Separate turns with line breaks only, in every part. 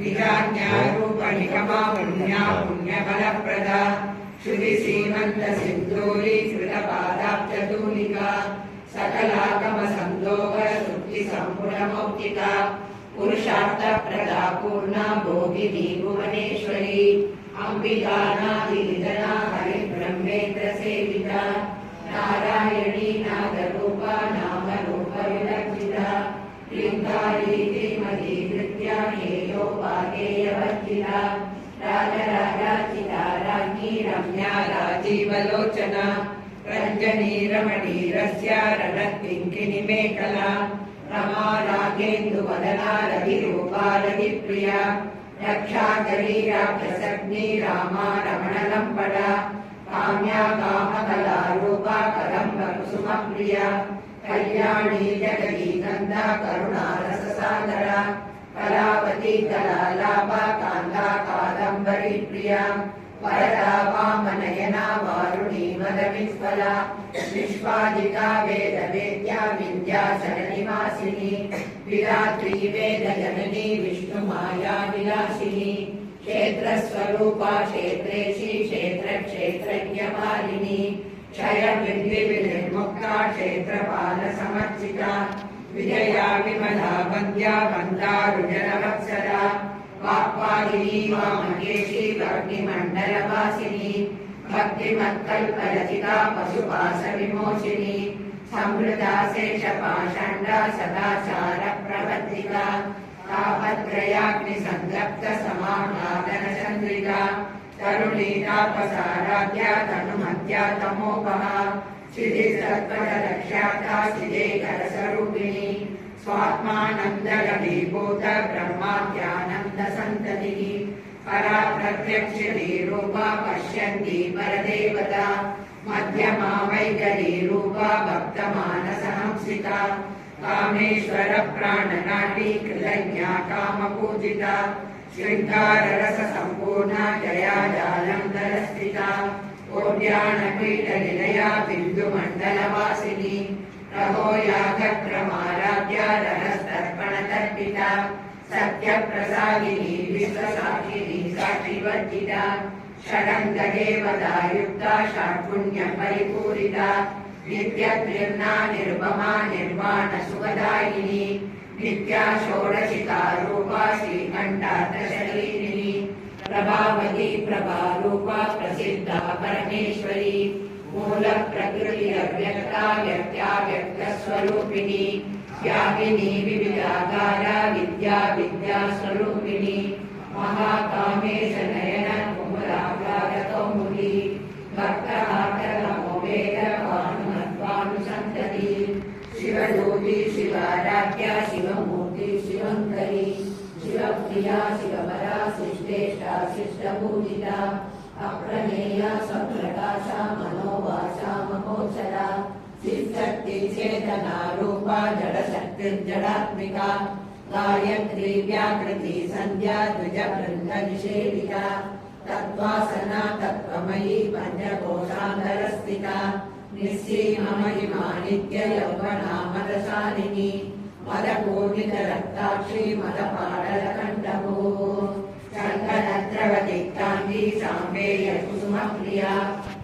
निजाज्ञारूप Nigma पुण्या पुण्यफलप्रदा श्रुति सीमंत सिंधूरी कृतपादाब्जतूलिका सकलागम संदोह सुक्ति संपूर्णमौक्तिका पुरुषार्थ प्रदा पूर्णा भोगिनी भुवनेश्वरी अंबिकानादिनिधना हरिब्रह्मेन्द्र सेविता नारायणी नादरूपा नामरूप विलक्षिता लिंगारी श्रीमती नृत्या हेयोपादेयवर्तिता राजराजाचिता राज्ञी रम्या राजीवलोचना रञ्जनी रमणी रस्या रणत्पिङ्किनी मेखला रमा रागेन्दुवदना रविरूपा रविप्रिया रक्षाकरी राक्षसग्नि रामा रमणलम्बडा काम्या कामकला रूपा कदम्ब कुसुमप्रिया कल्याणी जगदी गंधा करुणा रससागरा कलावती कलालापा कांदा कादंबरी प्रिया वरदा वामनयना वारुणी मदविस्फला विश्वादिका वेद वेद्या विद्याचल निवासिनी विरात्री वेद जननी विष्णुमाया विलासिनी क्षेत्र स्वरूपा क्षेत्रेशी क्षेत्र क्षेत्रज्ञपालिनी क्षय विद्धि विनिर्मुक्ता क्षेत्रपाल समर्चिता विजया विमला वन्द्या वन्दारुजनवत्सरा वाक्पालिनी वामकेशी भक्तिमण्डलवासिनी भक्तिमत्कल्परचिता पशुपाश विमोचिनी संवृता शेषपाषण्डा सदाचार प्रवर्तिका तापत्रयाग्निसंतप्त समाह्लादनचन्द्रिका तरुणी तापसाराध्या तनुमत्या तमोपहा श्रीसत्पदरक्षाता श्रीकरस्वरूपिणी स्वात्मानन्दगणीभूत ब्रह्माद्यानन्दसन्ततिः परा प्रत्यक्षिणी रूपा पश्यन्ती परदेवता मध्यमा वैखरी रूपा भक्तमानसहंसिता कामेश्वर प्राणनाटी कृतज्ञा कामपूजिता श्रृंगाररस संपूर्णा जया जालंधरस्थिता कोट्यानपीठनिलया बिन्दुमण्डलवासिनी रहोयागक्रमाराध्या रहस्तर्पणतर्पिता सत्यप्रसादिनी विश्वसाक्षिणी साक्षिवर्जिता षडङ्गदेवतायुक्ता षड्पुण्यपरिपूरिता नित्यत्रिर्ना निर्ममा निर्वाणसुखदायिनी नित्या षोडशिका रूपा श्रीकण्ठार्थशरीरिणी प्रभावती प्रभारूपा प्रसिद्धा परमेश्वरी मूल प्रकृति अव्यक्ता व्यक्ताव्यक्तस्वरूपिणी व्यापिनी विविधाकारा विद्या विद्यास्वरूपिणी महाकामेश नयन कुमुदाकारकौमुदी भक्तहाटनमोवेद भानुमत्वानुसन्तति शिवयोगी शिवाराध्या शिवमूर्ति शिवङ्करी शिवप्रिया शिवपरा शिष्टेष्टा शिष्टपूजिता अप्रमेया सप्रकाशा मनोवाचा महोचरा शिवशक्ति चेतना रूपा जडशक्तिर्जडात्मिका गायत्री व्याकृति संध्या द्विजवृन्दनिषेविता तत्त्वासना तत्त्वमयी पञ्चकोशान्तरस्थिता निःसीममहिमा नित्ययौवना मदशालिनी मदपूर्णितरक्ताक्षी मदपाटलकण्ठभू शङ्खनद्रवदिक्ताङ्गी साम्बेय कुसुमप्रिया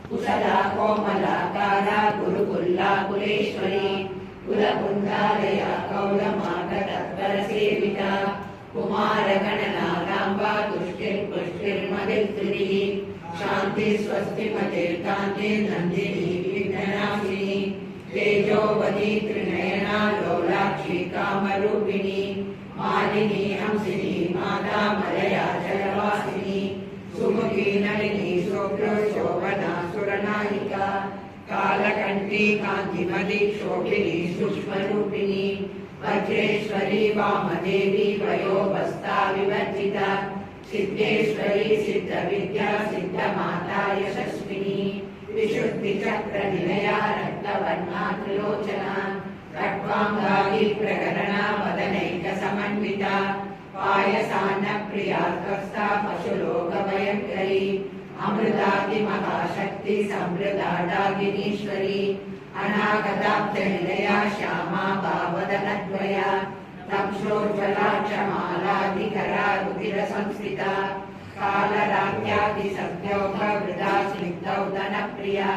कुशला कोमलाकारा गुरुकुल्ला कुलेश्वरी कुलकुण्डालया कौलमार्गतत्परसेविता कुमारगणनागाम्बा तुष्टिर्पुष्टिर्मदित्रिः शान्ति स्वस्तिमतिर्कान्ति नन्दिनी विघ्ननाशिनी तेजोवती त्रिनयना लोलाक्षी कामरूपिणी मालिनी हंसिनी माता मलया जलवासिनी सुमुखी नलिनी शोभना सुरनायिका कालकण्ठी कान्तिमती शोभिनी सूक्ष्मरूपिणी वज्रेश्वरी वामदेवी वयोवस्था विवर्जिता सिद्धेश्वरी सिद्धविद्या सिद्धमाता यशस्विनी विशुद्धिचक्रनिलया रक्तवर्णा त्रिलोचना खट्वाङ्गाली प्रकरणा वदनैकसमन्विता पायसान्नप्रिया स्वस्था पशुलोकभयङ्करी अमृतादिमहाशक्ति समृद्धा डागिनीश्वरी अनागताब्धनिलया श्यामा भावदनद्वया तक्षोज्ज्वलाक्षमालाधिकरा रुधिरसंस्थिता कालरात्यादिसंज्ञोः वृथा स्निग्धौ धनप्रिया